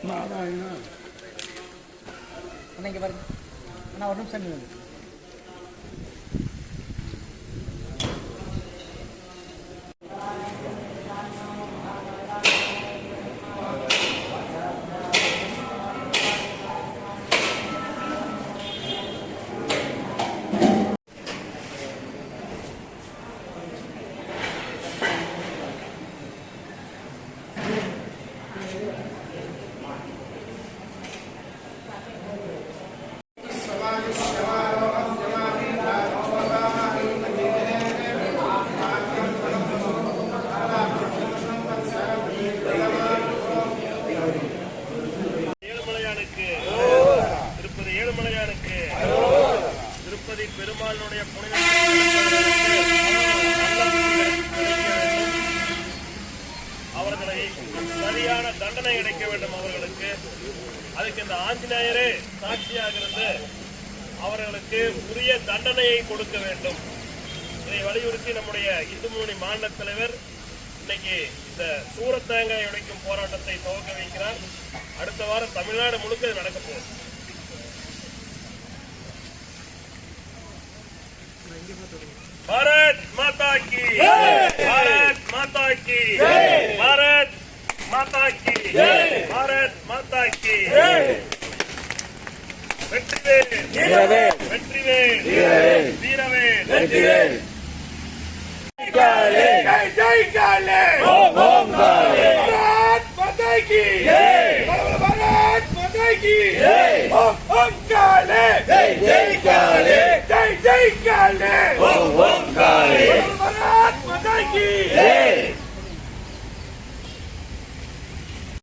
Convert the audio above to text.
நாராயணா அண்ணா இங்கே பாருங்க அண்ணா ஒரு நிமிஷம் நில்லுங்க. திருப்பதி பெருமாளுடைய புனித அவர்களை சரியான தண்டனை கிடைக்க வேண்டும். அவர்களுக்கு அதுக்கு இந்த ஆஞ்சநேயரே சாட்சியாக இருந்து அவர்களுக்கு உரிய தண்டனையை கொடுக்க வேண்டும். இதை வலியுறுத்தி நம்முடைய இந்து முன்னணி மாநில தலைவர் இன்னைக்கு இந்த சூரத்தேங்காய் உடைக்கும் போராட்டத்தை துவக்க வைக்கிறார். அடுத்த வாரம் தமிழ்நாடு முழுக்க இது நடக்க போகுது. भारत माता की भारत माता की भारत माता की भारत माता की வெற்றிவேல் வெற்றிவேல் வீரவேல் வெற்றிவேல் काले जय जय काले ओम ओम काले भारत माता की भारत माता की ओम ओम काले जय जय काले जय जय काले ओम ओम काले भारत माता की